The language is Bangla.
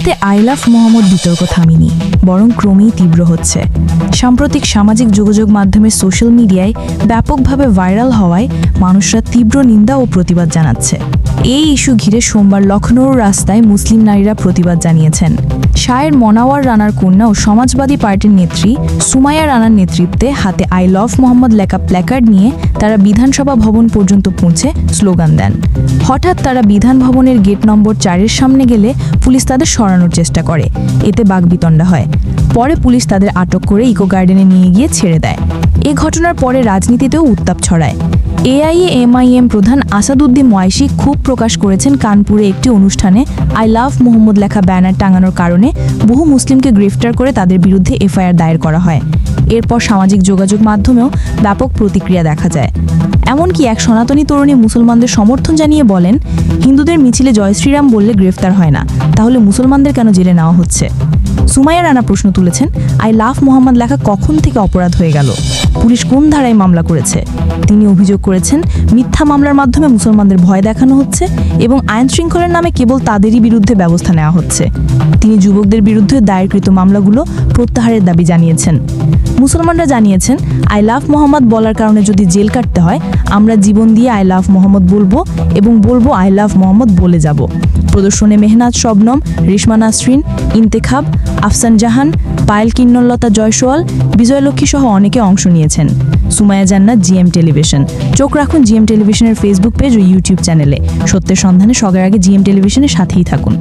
ইন্ডিয়াতে আই লাভ মোহাম্মদ বিতর্ক থামেনি, বরং ক্রমেই তীব্র হচ্ছে। সাম্প্রতিক সামাজিক যোগাযোগ মাধ্যমে সোশ্যাল মিডিয়ায় ব্যাপকভাবে ভাইরাল হওয়ায় মানুষরা তীব্র নিন্দা ও প্রতিবাদ জানাচ্ছে। এই ইস্যু ঘিরে সোমবার লখনৌর রাস্তায় মুসলিম নারীরা প্রতিবাদ জানিয়েছেন। শায়ের মনাওয়ার রানার কন্যা ও সমাজবাদী পার্টির নেত্রী সুমাইয়া রানার নেতৃত্বে হাতে আই লাভ মোহাম্মদ লেখা প্ল্যাকার্ড নিয়ে তারা বিধানসভা ভবন পর্যন্ত পৌঁছে স্লোগান দেন। হঠাৎ তারা বিধান ভবনের গেট নম্বর 4-এর সামনে গেলে পুলিশ তাদের সরানোর চেষ্টা করে। এতে বাকবিতণ্ডা হয়। পরে পুলিশ তাদের আটক করে ইকো গার্ডেনে নিয়ে গিয়ে ছেড়ে দেয়। এ ঘটনার পরে রাজনীতিতেও উত্তাপ ছড়ায়। এআইএমআইএম প্রধান আসাদুদ্দিন ওয়াইসি ক্ষোভ প্রকাশ করেছেন কানপুরে একটি অনুষ্ঠানে আই লাভ মোহাম্মদ লেখা ব্যানার টাঙানোর কারণে বহু মুসলিমকে গ্রেফতার করে তাদের বিরুদ্ধে এফআইআর দায়ের করা হয়। এরপর সামাজিক যোগাযোগ মাধ্যমেও ব্যাপক প্রতিক্রিয়া দেখা যায়। এমনকি এক সনাতনী তরুণী মুসলমানদের সমর্থন জানিয়ে বলেন, হিন্দুদের মিছিলে জয় শ্রীরাম বললে গ্রেফতার হয় না, তাহলে মুসলমানদের কেন জেলে নেওয়া হচ্ছে? সুমাইয়া রানা প্রশ্ন তুলেছেন, আই লাভ মোহাম্মদ লেখা কখন থেকে অপরাধ হয়ে গেল? পুলিশ কোন ধারায় মামলা করেছে? তিনি অভিযোগ করেছেন, মিথ্যা মামলার মাধ্যমে মুসলমানদের ভয় দেখানো হচ্ছে এবং আইন শৃঙ্খলার নামে কেবল তাদেরই বিরুদ্ধে ব্যবস্থা নেওয়া হচ্ছে। তিনি যুবকদের বিরুদ্ধে দায়েরকৃত মামলাগুলো প্রত্যাহারের দাবি জানিয়েছেন। মুসলমানরা জানিয়েছেন, আই লাভ মোহাম্মদ বলার কারণে যদি জেল কাটতে হয়, আমরা জীবন দিয়ে আই লাভ মোহাম্মদ বলবো এবং বলবো আই লাভ মোহাম্মদ বলে যাব। প্রদর্শনে মেহনাজ শবনম, রেশমা নাসরিন, ইন্তেখাব, আফসান জাহান, পায়েল কিন্নরলতা জয়সওয়াল, বিজয়লক্ষ্মী সহ অনেকে অংশ নিয়েছেন। সুমাইয়া জান্নাত, জিএম টেলিভিশন। চোখ রাখুন জিএম টেলিভিশনের ফেসবুক পেজ ও ইউটিউব চ্যানেলে। সত্যের সন্ধানে সবার আগে জিএম টেলিভিশনের সাথেই থাকুন।